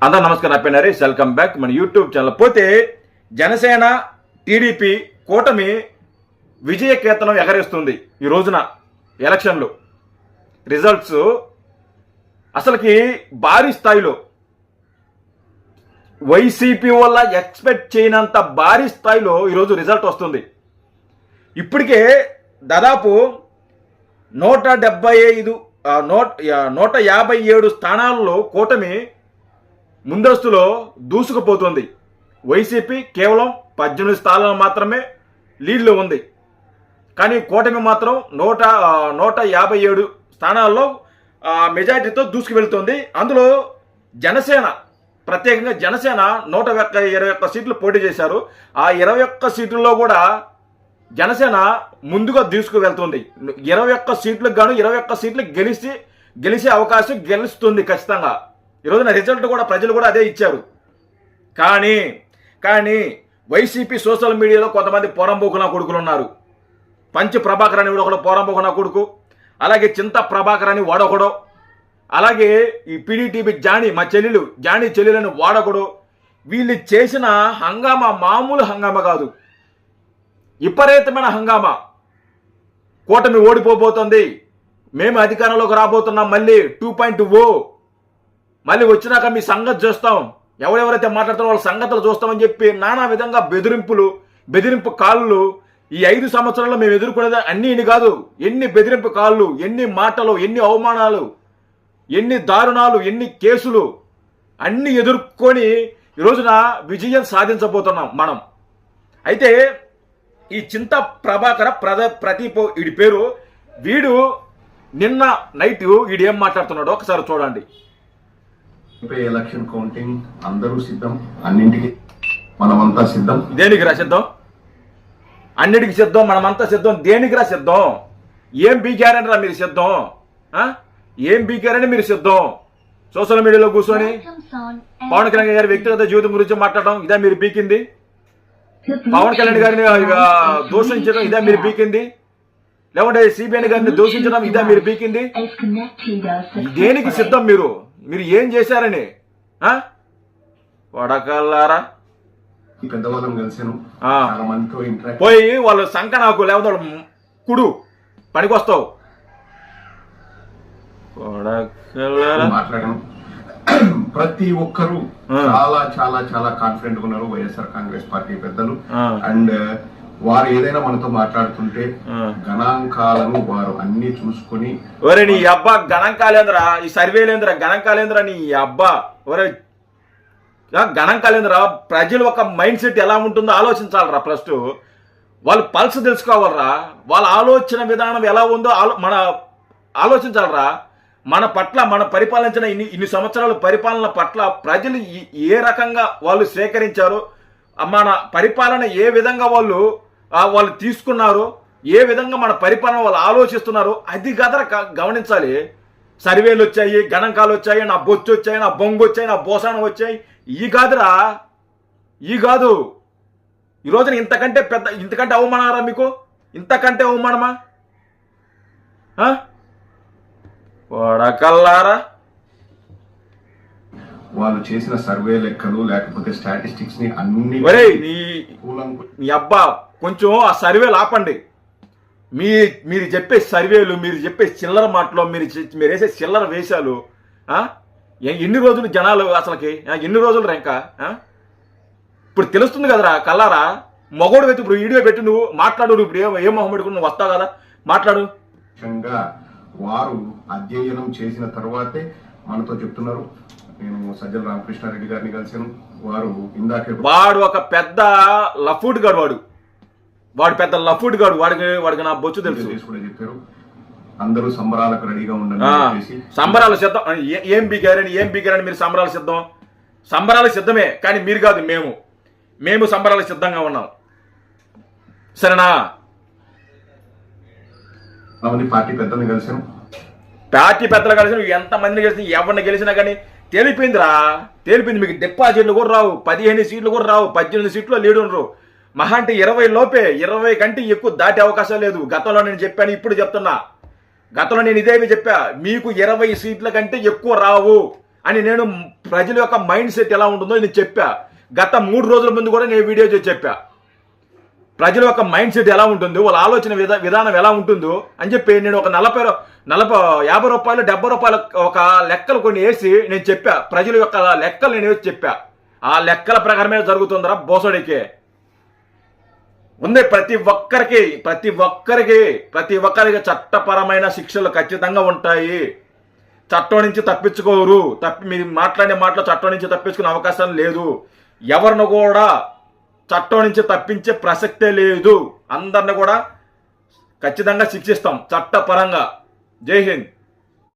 అందరూ నమస్కారం. నా పేరు నరేష్. వెల్కమ్ బ్యాక్ మన యూట్యూబ్ ఛానల్. పోతే జనసేన టీడీపీ కూటమి విజయ కేతనం ఎగరేస్తుంది. ఈ రోజున ఎలక్షన్లు రిజల్ట్స్ అసలుకి భారీ స్థాయిలో వైసీపీ వల్ల ఎక్స్పెక్ట్ చేయనంత భారీ స్థాయిలో ఈరోజు రిజల్ట్ వస్తుంది. ఇప్పటికే దాదాపు 157 స్థానాల్లో కూటమి ముందస్తులో దూసుకుపోతుంది. వైసీపీ కేవలం 18 స్థానాలు మాత్రమే లీడ్లో ఉంది. కానీ కూటమి మాత్రం 157 స్థానాల్లో మెజారిటీతో దూసుకు వెళ్తుంది. అందులో జనసేన, ప్రత్యేకంగా జనసేన 121 సీట్లు పోటీ చేశారు. ఆ 21 సీట్లలో కూడా జనసేన ముందుగా దూసుకు వెళ్తుంది. 21 సీట్లకు గాను 21 సీట్లు గెలిచే అవకాశం గెలుస్తుంది ఖచ్చితంగా. ఈరోజున రిజల్ట్ కూడా ప్రజలు కూడా అదే ఇచ్చారు. కానీ వైసీపీ సోషల్ మీడియాలో కొంతమంది పోరంబోకున కొడుకులు ఉన్నారు. పంచి ప్రభాకర్ అని ఒకడు పోరంబోకున కొడుకు, అలాగే చింత ప్రభాకర్ అని వాడొకడు, అలాగే ఈ పీడీటీవీ మా జానీ చెల్లెలని వాడొకడు. వీళ్ళు చేసిన హంగామా మామూలు హంగామా కాదు, విపరీతమైన హంగామా. కూటమి ఓడిపోబోతుంది, మేము అధికారంలోకి రాబోతున్నాం, మళ్ళీ 2.0, మళ్ళీ వచ్చినాక మీ సంగతి చూస్తాం, ఎవరెవరైతే మాట్లాడుతారో వాళ్ళ సంగతులు చూస్తామని చెప్పి నానా విధంగా బెదిరింపు కాళ్ళు. ఈ 5 సంవత్సరాల్లో మేము ఎదుర్కొనేది ఇన్ని కాదు, ఎన్ని బెదిరింపు కాళ్ళు, ఎన్ని మాటలు, ఎన్ని అవమానాలు, ఎన్ని దారుణాలు, ఎన్ని కేసులు అన్ని ఎదుర్కొని ఈ రోజున విజయం సాధించబోతున్నాం మనం. అయితే ఈ చింత ప్రభాకర ప్రదీప్ వీడి పేరు, వీడు నిన్న నైట్ వీడు ఏం మాట్లాడుతున్నాడో ఒకసారి చూడండి. ఎలక్షన్ కౌంటింగ్ అందరూ సిద్ధం, అన్నింటికి మనమంతా సిద్ధం. దేనికి రా సిద్ధం? అన్నిటికి సిద్ధం, మనమంతా సిద్ధం. దేనికి రా సిద్ధం? ఏం బీకారని రా మీరు సిద్ధం? ఏం బీకారని మీరు సిద్ధం? సోషల్ మీడియాలో కూర్చొని పవన్ కళ్యాణ్ గారి వ్యక్తిగత జీవితం గురించి మాట్లాడడం ఇదే మీరు బీకింది? పవన్ కళ్యాణ్ గారిని దూషించడం ఇదే మీరు బీకింది? లేకుంటే సిబిఐ గారిని దూషించడం ఇదే మీరు బీకింది? దేనికి సిద్ధం? మీరు ఏం చేశారని వడకల్లారా పెద్దవాళ్ళం కలిసాను, పోయి వాళ్ళు సంక నాకు లేకపోతే కుడు పనికొస్తావు మాట్లాడాను. ప్రతి ఒక్కరు చాలా చాలా చాలా కాన్ఫిడెంట్ ఉన్నారు వైఎస్ఆర్ కాంగ్రెస్ పార్టీ పెద్దలు. అండ్ వారు ఏదైనా మనతో మాట్లాడుతుంటే గణాంకాలను వారు అన్ని చూసుకొని, ఒరే నీ అబ్బా గణాంకాలేంద్రా, ఈ సర్వేలేంద్రా, గణాంకాలేంద్రా నీ అబ్బా, ఒరే గణాంకాలేంద్రా. ప్రజలు ఒక మైండ్ సెట్ ఎలా ఉంటుందో ఆలోచించాలరా. ఫస్ట్ వాళ్ళు పల్స్ తెలుసుకోవాలరా, వాళ్ళ ఆలోచన విధానం ఎలా ఉందో మన ఆలోచించాలరా. మన పట్ల, మన పరిపాలించిన ఇన్ని సంవత్సరాల పరిపాలన పట్ల ప్రజలు ఏ రకంగా వాళ్ళు స్వీకరించారు, మన పరిపాలన ఏ విధంగా వాళ్ళు తీసుకున్నారు, ఏ విధంగా మన పరిపాలన వాళ్ళు ఆలోచిస్తున్నారు, అది కదరా గమనించాలి. సర్వేలు వచ్చాయి, గణాంకాలు వచ్చాయి, నా బొచ్చు వచ్చాయి, నా బొంగు వచ్చాయి, నా బోసానం వచ్చాయి, ఈ కాదురా, ఈ కాదు. ఈ రోజున ఇంతకంటే అవమానారా మీకు? ఇంతకంటే అవమానమా? వడకల్లారా. వాళ్ళు చేసిన సర్వే లెక్కలు లేకపోతే స్టాటిస్టిక్స్ ని అన్ని నీ అబ్బా కొంచెం ఆ సర్వేలు ఆపండి. మీరు చెప్పే సర్వేలు, మీరు చెప్పే చిల్లర మాటలు, మీరు వేసే చిల్లర వేషాలు ఎన్ని రోజులు జనాలు అసలుకి ఎన్ని రోజులు ఇంకా ఇప్పుడు తెలుస్తుంది కదరా కల్లారా. మగోడు పెట్టి ఇప్పుడు వీడియో పెట్టి నువ్వు మాట్లాడు, ఇప్పుడు ఏం మొహం పెట్టుకుని నువ్వు వస్తావు కదా, మాట్లాడు. వారు అధ్యయనం చేసిన తర్వాతే మనతో చెప్తున్నారు. నేను సజ్జల రామకృష్ణారెడ్డి గారిని కలిసాను. వాడు ఒక పెద్ద లఫూడ్ గాడు, వాడు పెద్ద లఫూడ్ గాడు, వాడికి నా బొచ్చు తెలుసు కూడా చెప్పారు. అందరూ సంబరాలకు రెడీగా ఉండండి. సంబరాలు సిద్ధం. ఏం బీకారని మీరు సంబరాలు సిద్ధం? సంబరాలు సిద్ధమే, కానీ మీరు కాదు, మేము సంబరాలు సిద్ధంగా ఉన్నాం. సరేనా? పార్టీ పెద్దలు కలిసాను. పార్టీ పెద్దలు కలిసి ఎంతమందిని కలిసి ఎవరిని గెలిచినా కానీ తేలిపోయింది. మీకు డిపాజిట్లు కూడా రావు, 15 సీట్లు కూడా రావు, 18 సీట్లు లీడ్ ఉండరు. మహా అంటే 20 లోపే, 20 కంటే ఎక్కువ దాటే అవకాశం లేదు. గతంలో నేను చెప్పాను, ఇప్పుడు చెప్తున్నా. గతంలో నేను ఇదేమి చెప్పా, మీకు 20 సీట్ల కంటే ఎక్కువ రావు అని నేను ప్రజల యొక్క మైండ్ సెట్ ఎలా ఉంటుందో నేను చెప్పా. గత 3 రోజుల ముందు కూడా నేను వీడియో చేసి చెప్పా. ప్రజల యొక్క మైండ్ సెట్ ఎలా ఉంటుంది, వాళ్ళ ఆలోచన విధానం ఎలా ఉంటుందో అని చెప్పి నేను ఒక 50 రూపాయలు 70 రూపాయల ఒక లెక్కలు కొన్ని వేసి నేను చెప్పా. ప్రజల యొక్క లెక్కలు నేను వేసి చెప్పా. ఆ లెక్కల ప్రకారమే జరుగుతుందరా బోసడికి ఉంది. ప్రతి ఒక్కరికి చట్టపరమైన శిక్షలు ఖచ్చితంగా ఉంటాయి. చట్టం నుంచి తప్పించుకోరు. మీరు మాట్లాడే మాటలు చట్టం నుంచి తప్పించుకునే అవకాశం లేదు. ఎవరిని కూడా చట్టం నుంచి తప్పించే ప్రసక్తే లేదు. అందరిని కూడా ఖచ్చితంగా శిక్షిస్తాం చట్టపరంగా. జై హింద్.